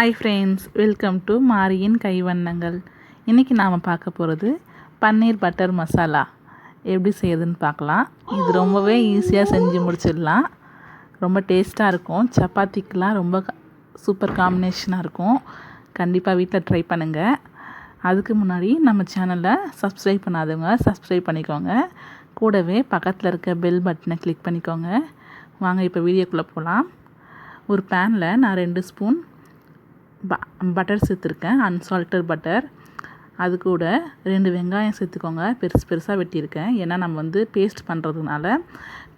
Hi friends, welcome to மாரியின் கைவண்ணங்கள். இன்றைக்கி நாம் பார்க்க போகிறது பன்னீர் பட்டர் மசாலா எப்படி செய்யுதுன்னு பார்க்கலாம். இது ரொம்பவே ஈஸியாக செஞ்சு முடிச்சிடலாம். ரொம்ப டேஸ்ட்டாக இருக்கும். சப்பாத்திக்கெலாம் ரொம்ப சூப்பர் காம்பினேஷனாக இருக்கும். கண்டிப்பாக வீட்டில் ட்ரை பண்ணுங்கள். அதுக்கு முன்னாடி நம்ம சேனலை சப்ஸ்கிரைப் பண்ணாதவங்க சப்ஸ்கிரைப் பண்ணிக்கோங்க. கூடவே பக்கத்தில் இருக்க பெல் பட்டனை கிளிக் பண்ணிக்கோங்க. வாங்க இப்போ வீடியோக்குள்ளே போகலாம். ஒரு பேனில் நான் 2 ஸ்பூன் பட்டர் சேர்த்துருக்கேன், அன்சால்ட்டட் பட்டர். அது கூட 2 வெங்காயம் சேர்த்துக்கோங்க. பெருசு பெருசாக வெட்டியிருக்கேன். ஏன்னா நம்ம பேஸ்ட் பண்ணுறதுனால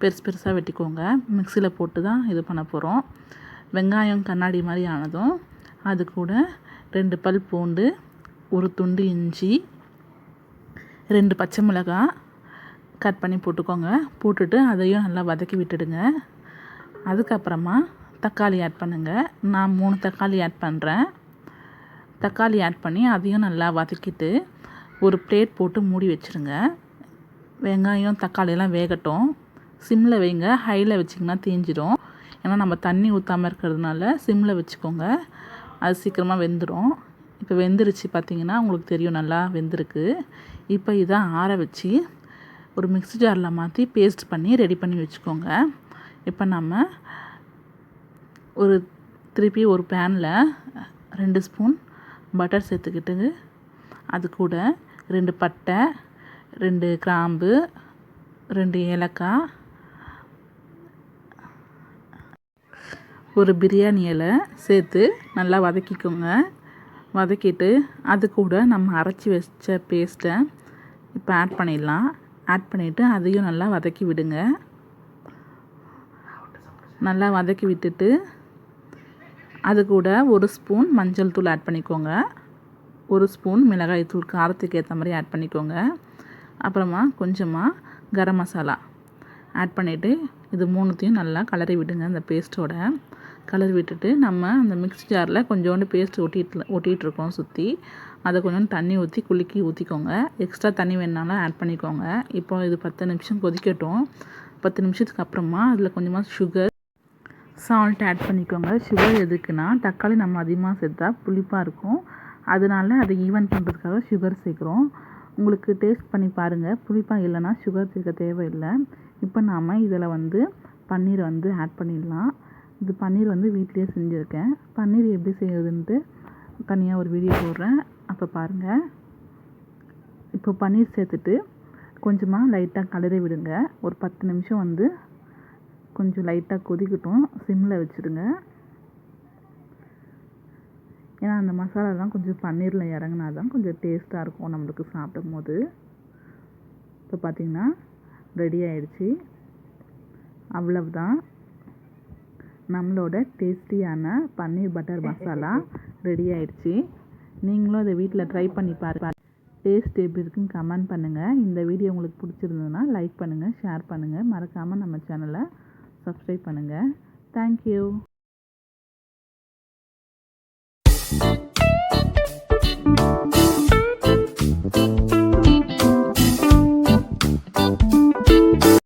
பெருசு பெருசாக வெட்டிக்கோங்க. மிக்சியில் போட்டு தான் இது பண்ண போகிறோம். வெங்காயம் கண்ணாடி மாதிரி ஆனதும் அது கூட 2 பல் பூண்டு, ஒரு துண்டு இஞ்சி, 2 பச்சை மிளகாய் கட் பண்ணி போட்டுக்கோங்க. போட்டுட்டு அதையும் நல்லா வதக்கி விட்டுடுங்க. அதுக்கப்புறமா தக்காளி ஆட் பண்ணுங்கள். நான் 3 தக்காளி ஆட் பண்ணுறேன். தக்காளி ஆட் பண்ணி அதையும் நல்லா வதக்கிட்டு ஒரு பிளேட் போட்டு மூடி வச்சுருங்க. வெங்காயம் தக்காளியெல்லாம் வேகட்டும். சிம்மில் வைங்க, ஹையில் வச்சிங்கன்னா தீஞ்சிடும். ஏன்னா நம்ம தண்ணி ஊற்றாமல் இருக்கிறதுனால சிம்மில் வச்சுக்கோங்க. அது சீக்கிரமாக வெந்துடும். இப்போ வெந்துருச்சு, பார்த்திங்கன்னா உங்களுக்கு தெரியும் நல்லா வெந்திருக்கு. இப்போ இதை ஆற வச்சு ஒரு மிக்ஸி ஜாரில் மாற்றி பேஸ்ட் பண்ணி ரெடி பண்ணி வச்சுக்கோங்க. இப்போ நம்ம திருப்பி ஒரு பேனில் 2 ஸ்பூன் பட்டர் சேர்த்துக்கிட்டு அது கூட 2 பட்டை, 2 கிராம்பு, 2 ஏலக்காய், ஒரு பிரியாணி இலை சேர்த்து நல்லா வதக்கிக்கோங்க. வதக்கிட்டு அது கூட நம்ம அரைச்சி வச்ச பேஸ்ட்டை இப்போ ஆட் பண்ணிடலாம். ஆட் பண்ணிவிட்டு அதையும் நல்லா வதக்கி விடுங்க. நல்லா வதக்கி விட்டுட்டு அது கூட 1 ஸ்பூன் மஞ்சள் தூள் ஆட் பண்ணிக்கோங்க. 1 ஸ்பூன் மிளகாய் தூள் காரத்துக்கு ஏற்ற மாதிரி ஆட் பண்ணிக்கோங்க. அப்புறமா கொஞ்சமாக கரம் மசாலா ஆட் பண்ணிவிட்டு இது 3த்தையும் நல்லா கலரி விடுங்க. அந்த பேஸ்ட்டோட கலரி விட்டுட்டு நம்ம அந்த மிக்ஸி ஜாரில் கொஞ்சோண்டு பேஸ்ட் ஒட்டிகிட்ருக்கோம் சுற்றி. அதை கொஞ்சம் தண்ணி ஊற்றி குலுக்கி ஊற்றிக்கோங்க. எக்ஸ்ட்ரா தண்ணி வேணுனாலும் ஆட் பண்ணிக்கோங்க. இப்போ இது 10 நிமிஷம் கொதிக்கட்டும். 10 நிமிஷத்துக்கு அப்புறமா அதில் கொஞ்சமாக சுகர், சால்ட் ஆட் பண்ணிக்கோங்க. சுகர் எதுக்குன்னா தக்காளி நம்ம அதிகமாக சேர்த்தா புளிப்பாக இருக்கும். அதனால அதை ஈவன் பண்ணுறதுக்காக சுகர் சேர்க்குறோம். உங்களுக்கு டேஸ்ட் பண்ணி பாருங்கள். புளிப்பாக இல்லைன்னா சுகர் சேர்க்க தேவையில்லை. இப்போ நாம் இதில் பன்னீர் ஆட் பண்ணிடலாம். இது பன்னீர் வீட்டிலேயே செஞ்சுருக்கேன். பன்னீர் எப்படி செய்யுதுன்ட்டு தனியாக ஒரு வீடியோ போடுறேன், அப்போ பாருங்கள். இப்போ பன்னீர் சேர்த்துட்டு கொஞ்சமாக லைட்டாக கலரி விடுங்க. ஒரு 10 நிமிஷம் கொஞ்சம் லைட்டாக கொதிக்கட்டும். சிம்மில் வச்சுடுங்க. ஏன்னா அந்த மசாலாலாம் கொஞ்சம் பன்னீரில் இறங்கினா தான் கொஞ்சம் டேஸ்ட்டாக இருக்கும் நம்மளுக்கு சாப்பிடும் போது. இப்போ பார்த்திங்கன்னா ரெடி ஆயிடுச்சு. அவ்வளவுதான், நம்மளோட டேஸ்டியான பன்னீர் பட்டர் மசாலா ரெடி ஆயிடுச்சு. நீங்களும் அதை வீட்டில் ட்ரை பண்ணி பாருங்கள். டேஸ்ட் எப்படி இருக்குன்னு கமெண்ட் பண்ணுங்கள். இந்த வீடியோ உங்களுக்கு பிடிச்சிருந்ததுன்னா லைக் பண்ணுங்கள், ஷேர் பண்ணுங்கள். மறக்காமல் நம்ம சேனலை சப்ஸ்கிரைப் பண்ணுங்கள். தேங்க்யூ.